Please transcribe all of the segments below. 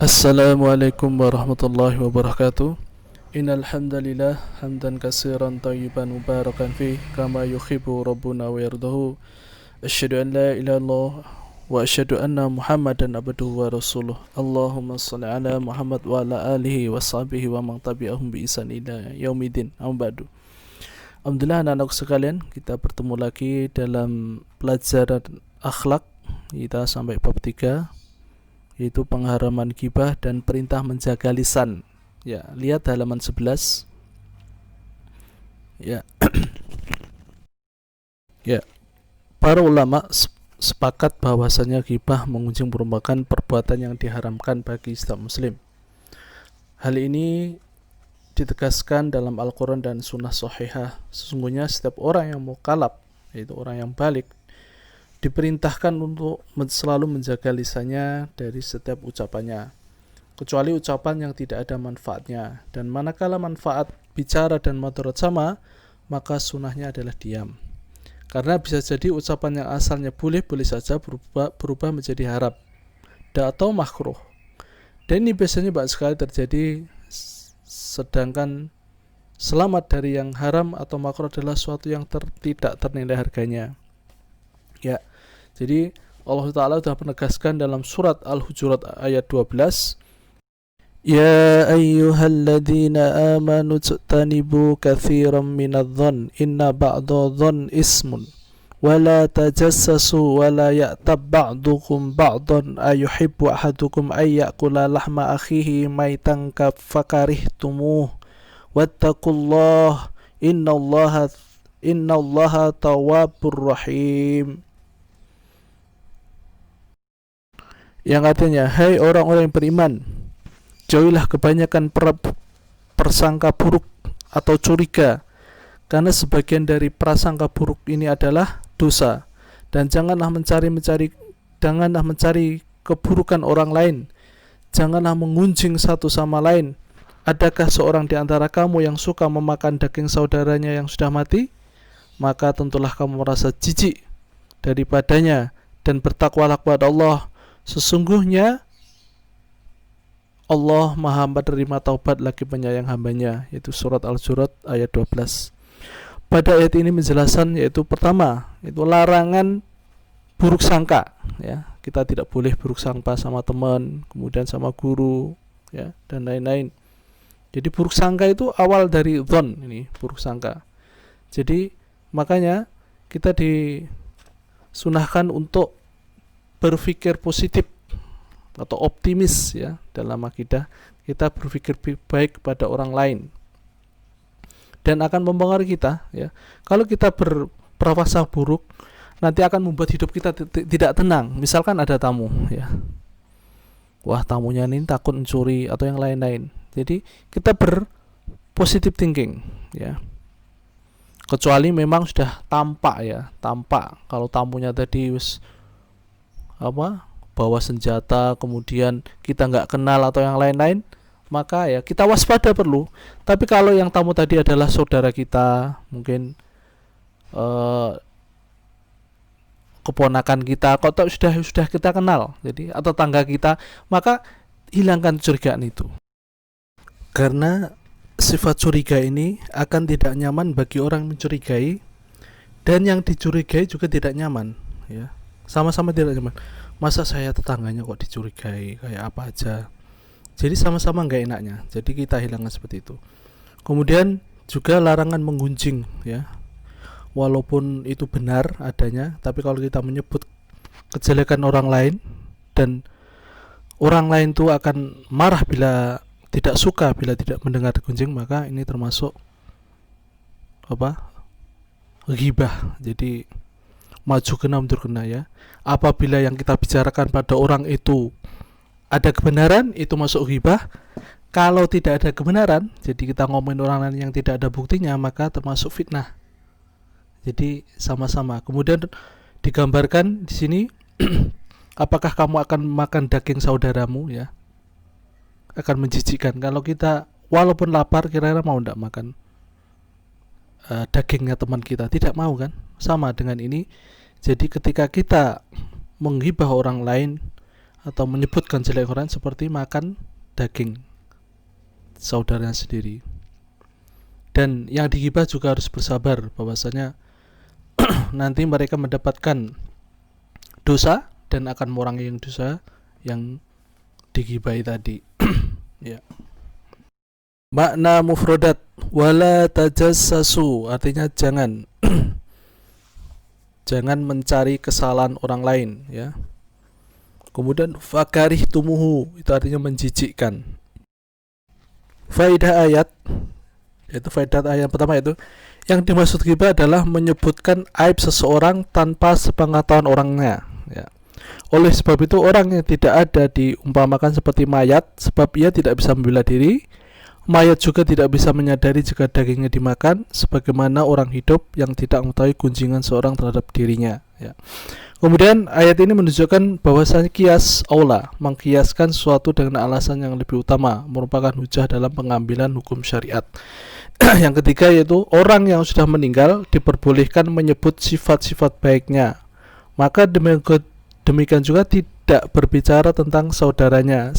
Assalamualaikum warahmatullahi wabarakatuh. Innal hamdalillah hamdan katsiran thayyiban mubarakan fi kama yuhibbu rabbuna wa yardahu. Asyhadu an la ilaha illallah wa asyhadu anna Muhammadan abduhu wa rasuluh. Allahumma shalli ala Muhammad wa ala alihi wa sahbihi wa man tabi'ahum bi ihsan ila yaumidin. Amma ba'du. Alhamdulillah anak-anak sekalian, kita bertemu lagi dalam pelajaran akhlak. Kita sampai bab 3, yaitu pengharaman ghibah dan perintah menjaga lisan. Ya, lihat halaman 11. Ya. Ya. Para ulama sepakat bahwasanya ghibah mengunjing merupakan perbuatan yang diharamkan bagi setiap muslim. Hal ini ditegaskan dalam Al-Quran dan Sunnah Sahihah. Sesungguhnya setiap orang yang mukallaf, yaitu orang yang balik, diperintahkan untuk selalu menjaga lisannya dari setiap ucapannya, kecuali ucapan yang tidak ada manfaatnya. Dan manakala manfaat bicara dan madarat sama, maka sunnahnya adalah diam. Karena bisa jadi ucapan yang asalnya boleh saja berubah menjadi haram atau makruh. Dan ini biasanya banyak sekali terjadi, sedangkan selamat dari yang haram atau makruh adalah suatu yang tidak ternilai harganya. Ya, jadi Allah Ta'ala sudah menegaskan dalam surat Al-Hujurat ayat 12, Ya ayyuhalladzina amanu tajtanibu katsiran minadh-dhann inna ba'dadh-dhann ismun wa la tajassasu wa la ya'tab ba'dukum ba'dan ayuhibbu ahadukum ay ya'kula lahma akhihi maitan fakarihtumuh wattaqullaha innallaha tawwabur rahim. Yang artinya, hai orang-orang yang beriman, jauhilah kebanyakan prasangka buruk atau curiga, karena sebagian dari prasangka buruk ini adalah dosa. Dan janganlah mencari keburukan orang lain, janganlah mengunjing satu sama lain. Adakah seorang di antara kamu yang suka memakan daging saudaranya yang sudah mati? Maka tentulah kamu merasa jijik daripadanya, dan bertakwalah kepada Allah. Sesungguhnya Allah Maha menerima taubat lagi penyayang hambanya, yaitu surat Al-Hujurat ayat 12. Pada ayat ini menjelaskan, yaitu pertama, itu larangan buruk sangka, ya. Kita tidak boleh buruk sangka sama teman, kemudian sama guru, ya, dan lain-lain. Jadi buruk sangka itu awal dari dhon, ini buruk sangka. Jadi makanya kita disunahkan untuk berpikir positif atau optimis, ya, dalam akidah. Kita berpikir baik kepada orang lain dan akan mempengaruhi kita, ya. Kalau kita berprasangka buruk, nanti akan membuat hidup kita tidak tenang. Misalkan ada tamu, ya, wah, tamunya ini takut mencuri atau yang lain-lain. Jadi kita berpositive thinking, ya. Kecuali memang sudah tampak kalau tamunya tadi bawa senjata, kemudian kita nggak kenal atau yang lain-lain, maka ya kita waspada perlu. Tapi kalau yang tamu tadi adalah saudara kita, mungkin keponakan kita, atau sudah kita kenal, jadi atau tangga kita, maka hilangkan curigaan itu. Karena sifat curiga ini akan tidak nyaman bagi orang mencurigai, dan yang dicurigai juga tidak nyaman, ya. Sama-sama tidak nyaman. Masa saya tetangganya kok dicurigai, kayak apa aja. Jadi sama-sama nggak enaknya. Jadi kita hilangkan seperti itu. Kemudian juga larangan menggunjing, ya. Walaupun itu benar adanya, tapi kalau kita menyebut kejelekan orang lain, dan orang lain itu akan marah bila tidak suka, bila tidak mendengar gunjing, maka ini termasuk ghibah. Jadi maju kena mundur kena, ya. Apabila yang kita bicarakan pada orang itu ada kebenaran, itu masuk ghibah. Kalau tidak ada kebenaran, jadi kita ngomongin orang lain yang tidak ada buktinya, maka termasuk fitnah. Jadi sama-sama. Kemudian digambarkan di sini apakah kamu akan makan daging saudaramu, ya. Akan menjijikkan. Kalau kita walaupun lapar, kira-kira mau enggak makan dagingnya teman kita? Tidak mau, kan? Sama dengan ini. Jadi ketika kita menghibah orang lain atau menyebutkan jelek orang seperti makan daging saudaranya sendiri. Dan yang digibah juga harus bersabar bahwasanya nanti mereka mendapatkan dosa dan akan mengurangi yang dosa yang digibahi tadi. Ya. Makna mufradat wala tajassasu artinya jangan mencari kesalahan orang lain, ya. Kemudian fakarih tumuhu itu artinya menjijikkan. Faidah ayat yaitu faidah ayat pertama itu yang dimaksud ghibah adalah menyebutkan aib seseorang tanpa sepengetahuan orangnya, ya. Oleh sebab itu orang yang tidak ada diumpamakan seperti mayat sebab ia tidak bisa membela diri. Mayat juga tidak bisa menyadari jika dagingnya dimakan, sebagaimana orang hidup yang tidak mengetahui gunjingan seorang terhadap dirinya, ya. Kemudian ayat ini menunjukkan bahwasanya kias aula, mengkiaskan sesuatu dengan alasan yang lebih utama, merupakan hujah dalam pengambilan hukum syariat. Yang ketiga yaitu orang yang sudah meninggal diperbolehkan menyebut sifat-sifat baiknya. Maka demikian juga tidak berbicara tentang saudaranya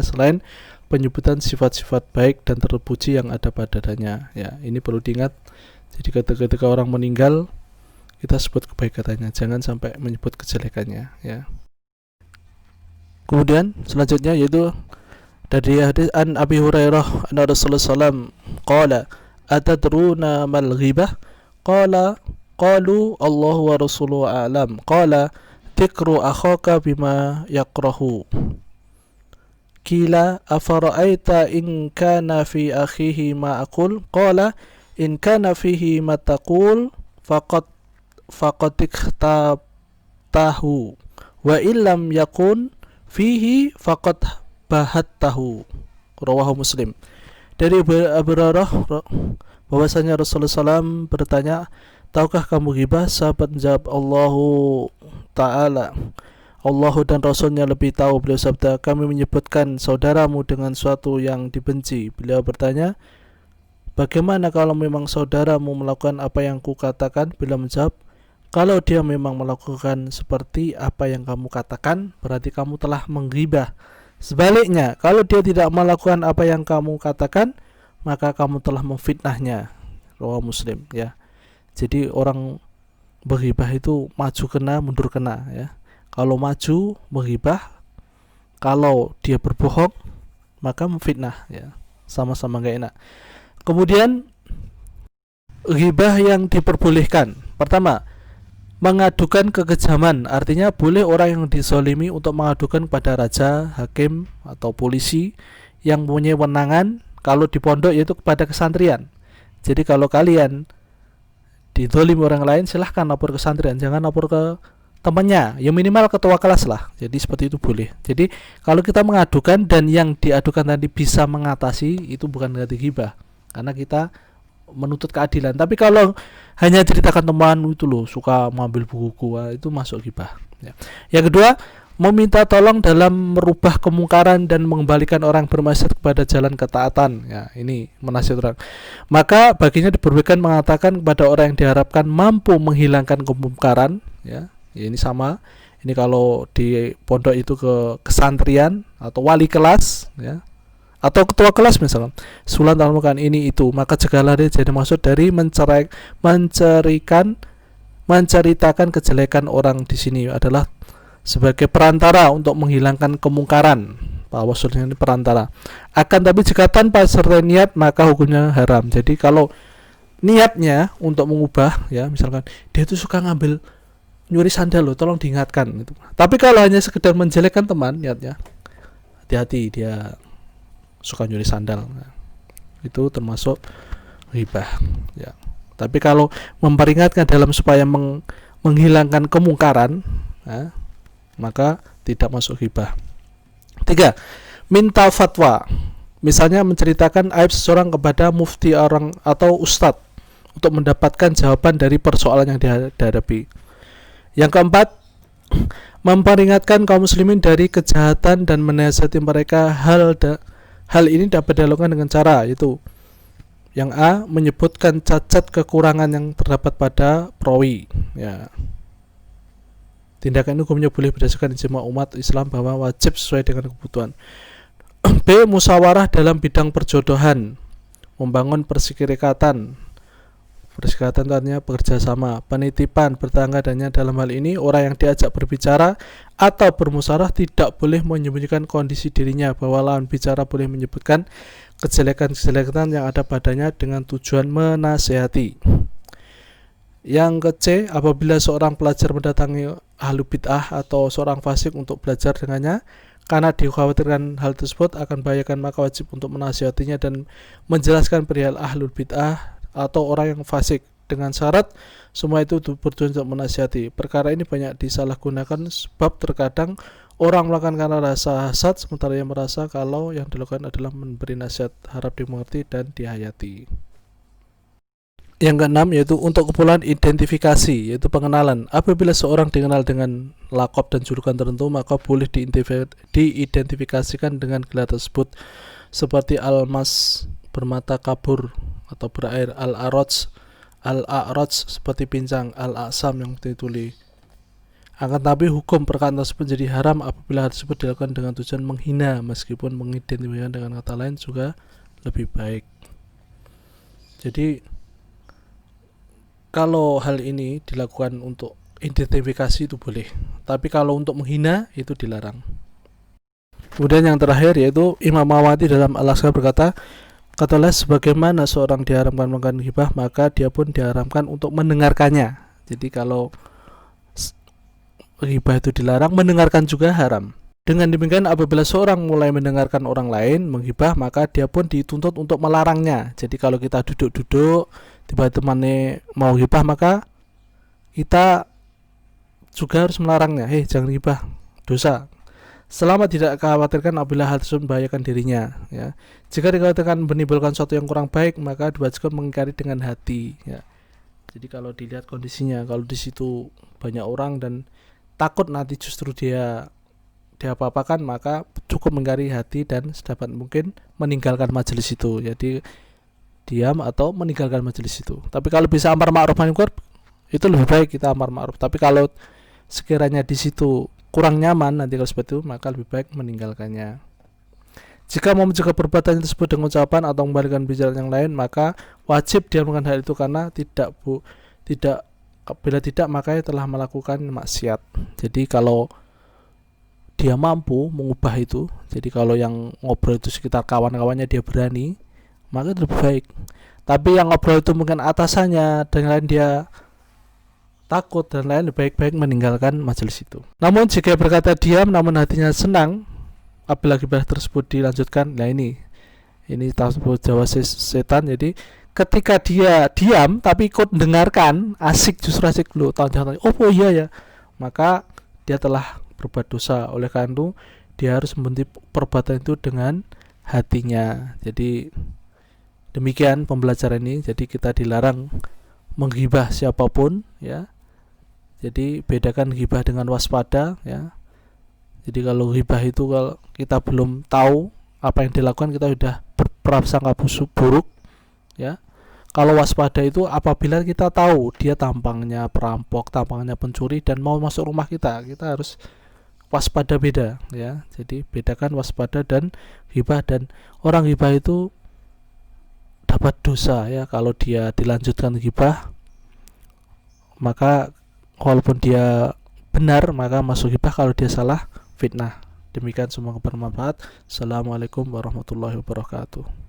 selain penyebutan sifat-sifat baik dan terpuji yang ada padanya, ya. Ini perlu diingat. Jadi ketika orang meninggal kita sebut kebaikannya, jangan sampai menyebut kejelekannya, ya. Kemudian selanjutnya yaitu dari hadis an Abi Hurairah anna Rasulullah sallallahu qala atadruna mal ghibah qala qalu Allahu wa rasuluhu a'lam qala tikru akhaka bima yakrahu Kila afara'aita in kana fi akhihi ma aqul qala in kana fihi ma taqul faqad ikhtabtahu wa illam yakun fihi faqad bahattahu. Rawahu Muslim. Dari Abu Hurairah bahwasanya Rasulullah SAW bertanya, tahukah kamu ghibah? Sahabat menjawab, Allahu Ta'ala, Allah dan Rasulnya lebih tahu. Beliau sabda, kami menyebutkan saudaramu dengan suatu yang dibenci. Beliau bertanya, bagaimana kalau memang saudaramu melakukan apa yang kukatakan? Beliau menjawab, kalau dia memang melakukan seperti apa yang kamu katakan, berarti kamu telah menggibah. Sebaliknya, kalau dia tidak melakukan apa yang kamu katakan, maka kamu telah memfitnahnya. Rawahu Muslim, ya. Jadi orang berghibah itu maju kena, mundur kena, ya. Kalau maju menghibah, kalau dia berbohong maka memfitnah, ya. Sama-sama gak enak. Kemudian ghibah yang diperbolehkan, pertama, mengadukan kekejaman. Artinya boleh orang yang dizalimi untuk mengadukan kepada raja, hakim atau polisi yang punya wewenangan. Kalau di pondok yaitu kepada kesantrian. Jadi kalau kalian dizalimi orang lain, silahkan lapor ke santrian, jangan lapor ke temannya, ya minimal ketua kelas lah. Jadi seperti itu boleh. Jadi kalau kita mengadukan dan yang diadukan tadi bisa mengatasi, itu bukan berarti ghibah, karena kita menuntut keadilan. Tapi kalau hanya ceritakan teman itu loh suka mengambil buku, itu masuk ghibah, ya. Yang kedua, meminta tolong dalam merubah kemungkaran dan mengembalikan orang bermaksiat kepada jalan ketaatan, ya. Ini menasihat orang. Maka baginya diperbolehkan mengatakan kepada orang yang diharapkan mampu menghilangkan kemungkaran, ya. Ya, ini sama. Ini kalau di pondok itu ke kesantrian atau wali kelas, ya, atau ketua kelas misalnya, sulan melakukan ini itu, maka jagalah dia. Jadi maksud dari menceritakan kejelekan orang di sini adalah sebagai perantara untuk menghilangkan kemungkaran. Pak Wasulnya ini perantara. Akan tapi jika tanpa serta niat maka hukumnya haram. Jadi kalau niatnya untuk mengubah, ya, misalkan dia itu suka nyuri sandal loh, tolong diingatkan gitu. Tapi kalau hanya sekedar menjelekkan teman, niatnya hati-hati, dia suka nyuri sandal, nah, itu termasuk ghibah, ya. Tapi kalau memperingatkan dalam supaya menghilangkan kemungkaran, nah, maka tidak masuk ghibah. 3. Minta fatwa. Misalnya menceritakan aib seseorang kepada mufti orang atau ustadz untuk mendapatkan jawaban dari persoalan yang dihadapi. Yang keempat, memperingatkan kaum muslimin dari kejahatan dan menasihati mereka. Hal ini dapat dilakukan dengan cara yaitu yang A, menyebutkan cacat kekurangan yang terdapat pada perawi, ya. Tindakan ini hukumnya boleh berdasarkan ijma umat Islam bahwa wajib sesuai dengan kebutuhan. B. Musyawarah dalam bidang perjodohan, membangun perserikatan. Perserikatan itu artinya bekerja sama, penitipan, bertangga dannya. Dalam hal ini orang yang diajak berbicara atau bermusyawarah tidak boleh menyembunyikan kondisi dirinya, bahwa lawan bicara boleh menyebutkan kejelekan-kejelekan yang ada padanya dengan tujuan menasihati. Yang ke C, apabila seorang pelajar mendatangi ahlu bid'ah atau seorang fasik untuk belajar dengannya, karena dikhawatirkan hal tersebut akan membahayakan, maka wajib untuk menasihatinya dan menjelaskan perihal ahlul bid'ah atau orang yang fasik, dengan syarat semua itu bertujuan untuk menasihati. Perkara ini banyak disalahgunakan sebab terkadang orang melakukan karena rasa hasad, sementara yang merasa kalau yang dilakukan adalah memberi nasihat, harap dimengerti dan dihayati. Yang keenam yaitu untuk keperluan identifikasi, yaitu pengenalan. Apabila seorang dikenal dengan lakop dan julukan tertentu, maka boleh diidentifikasikan dengan gelar tersebut, seperti Al-Mas, bermata kabur atau berair, Al-Araj, seperti pincang, Al-Aqsam yang dituli. Akan tapi hukum perkataan tersebut jadi haram apabila hal tersebut dilakukan dengan tujuan menghina, meskipun mengidentifikasikan dengan kata lain juga lebih baik. Jadi kalau hal ini dilakukan untuk identifikasi itu boleh, tapi kalau untuk menghina itu dilarang. Kemudian yang terakhir yaitu Imam Mawardi dalam Al-Azkar berkata, katalah sebagaimana seorang diharamkan melakukan ghibah, maka dia pun diharamkan untuk mendengarkannya. Jadi kalau ghibah itu dilarang, mendengarkan juga haram. Dengan demikian apabila seorang mulai mendengarkan orang lain menghibah, maka dia pun dituntut untuk melarangnya. Jadi kalau kita duduk-duduk tiba-tiba temannya mau ghibah, maka kita juga harus melarangnya. Jangan ghibah, dosa. Selama tidak khawatirkan apabila hal tersebut membahayakan dirinya, ya. Jika dikhawatirkan menimbulkan sesuatu yang kurang baik, maka diwajibkan mengingkari dengan hati, ya. Jadi kalau dilihat kondisinya, kalau di situ banyak orang dan takut nanti justru dia apa-apakan, maka cukup mengingkari hati dan sedapat mungkin meninggalkan majelis itu. Jadi diam atau meninggalkan majelis itu. Tapi kalau bisa amar ma'ruf nahi munkar, itu lebih baik kita amar ma'ruf. Tapi kalau sekiranya di situ kurang nyaman nanti kalau seperti itu, maka lebih baik meninggalkannya. Jika mau mencegah perbuatan tersebut dengan ucapan atau membalikan bicara yang lain, maka wajib dia melakukan hal itu, karena bila tidak maka dia telah melakukan maksiat. Jadi kalau dia mampu mengubah itu, jadi kalau yang ngobrol itu sekitar kawan-kawannya dia berani, maka itu lebih baik. Tapi yang ngobrol itu mungkin atasannya dan lain dia takut dan lain, lebih baik meninggalkan majelis itu. Namun jika berkata diam namun hatinya senang apabila ghibah tersebut dilanjutkan, nah ini tasbih Jawa setan. Jadi ketika dia diam tapi ikut mendengarkan, justru asik lu tanya, oh iya ya, maka dia telah berbuat dosa. Oleh karena itu dia harus membenci perbuatan itu dengan hatinya. Jadi demikian pembelajaran ini. Jadi kita dilarang menghibah siapapun, ya. Jadi bedakan ghibah dengan waspada, ya. Jadi kalau ghibah itu kalau kita belum tahu apa yang dilakukan, kita sudah berprasangka buruk, ya. Kalau waspada itu apabila kita tahu dia tampangnya perampok, tampangnya pencuri dan mau masuk rumah kita harus waspada, beda, ya. Jadi bedakan waspada dan ghibah. Dan orang ghibah itu dapat dosa, ya. Kalau dia dilanjutkan ghibah, maka walaupun dia benar maka masuk ghibah, kalau dia salah fitnah. Demikian, semoga bermanfaat. Assalamualaikum warahmatullahi wabarakatuh.